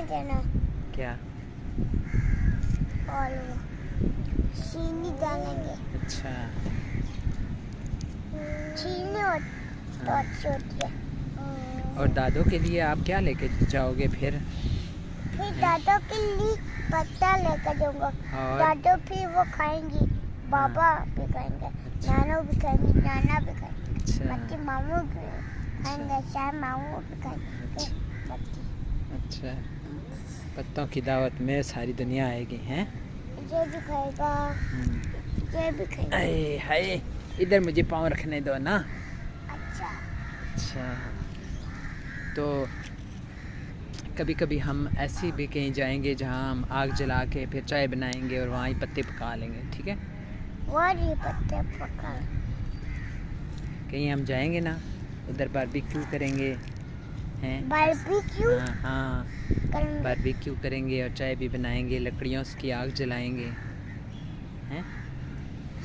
देना। क्या? और चीनी डालेंगे। अच्छा। चीनी और तो अच्छी होती है। और दादों के लिए आप क्या लेके जाओगे फिर? दादों के लिए पत्ता लेकर जाऊंगा। और दादो फिर वो खाएंगी, बाबा भी खाएंगे, अच्छा। नाना भी खाएंगी, नाना भी खाएंगे, अच्छा। बच्चे मामू भी खाएंगे, चाहे मामू भी खाएंगे। अच्छा, पत्तों की दावत में सारी दुनिया आएगी हैं? ये भी खाएगा, ये भी खाएगा। अरे हाय, इधर मुझे पाँव रखने दो ना। अच्छा। अच्छा, तो कभी कभी हम ऐसी भी कहीं जाएंगे जहाँ हम आग जला के फिर चाय बनाएंगे और वहाँ ही पत्ते पका लेंगे, ठीक है? और ये पत्ते पका। कहीं हम जाएंगे ना, उधर बारबेक्यू करेंगे हैं? बारबेक्यू? हाँ हाँ, बारबेक्यू करेंगे और चाय भी बनाएंगे, लकड़ियों की आग जलाएंगे हैं?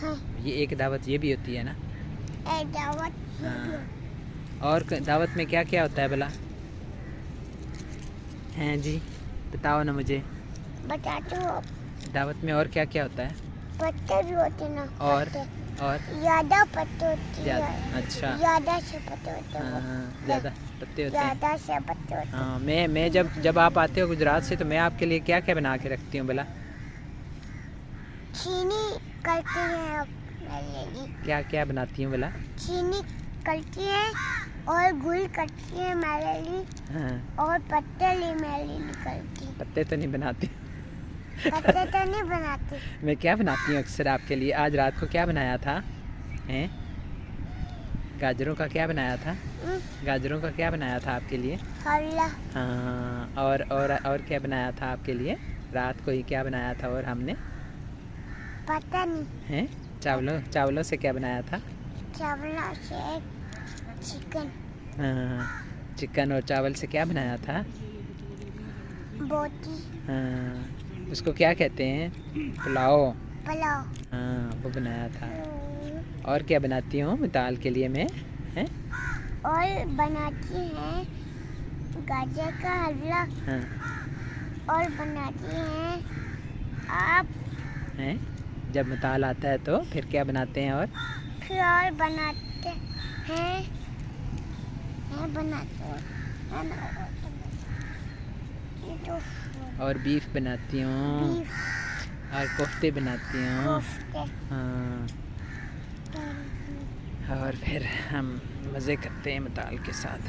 हाँ। ये एक दावत ये भी होती है ना? दावत। हाँ। और दावत में क्या क्या होता है भला? हैं जी, बताओ ना मुझे। बताते हो। दावत में और क्या क्या होता है? पत्ते भी होते ना। और ज़्यादा पत्ते होते हैं। अच्छा। ज़्यादा से पत्ते होते हैं। हाँ, ज़्यादा पत्ते होते हैं। ज़्यादा से पत्ते होते हैं। हाँ, मैं जब आप आते हो गुजरात से तो मैं आपके लिए क्या क्या बना के रखती हूँ भला? चीनी करती हैं आप मेरे लिए। क्या क्या बनाती हूँ भला? चीनी करती है और गुड़ करती है मेरे लिए। हाँ। और पत्ते लिए मेरे लिए निकलती। पत्ते तो नहीं बनाती। पत्ते तो नहीं बनाती। मैं क्या बनाती हूँ अक्सर आपके लिए? आज रात को क्या बनाया था हैं? गाजरों का क्या बनाया था? गाजरों का क्या बनाया था आपके लिए? हल्ला। हाँ, और क्या बनाया था आपके लिए? रात को ही क्या बनाया था और हमने? पता नहीं। हैं? चावलों से क्या बनाया था? चावलों से चिकन। हाँ, चिकन और चावल से क्या बनाया था? बोटी। हाँ, उसको क्या कहते हैं? पुलाव। पुलाव। हाँ, वो बनाया था। और क्या बनाती हूँ दाल के लिए मैं हैं? और बनाती हैं गाजर का हलवा। हाँ। और बनाती हैं आप हैं? जब मताल आता है तो फिर क्या बनाते हैं? और बनाते हैं बनाते हैं तो और बीफ बनाती हूँ और कोफ्ते बनाती हूँ। हाँ, और फिर हम मज़े करते हैं मताल के साथ।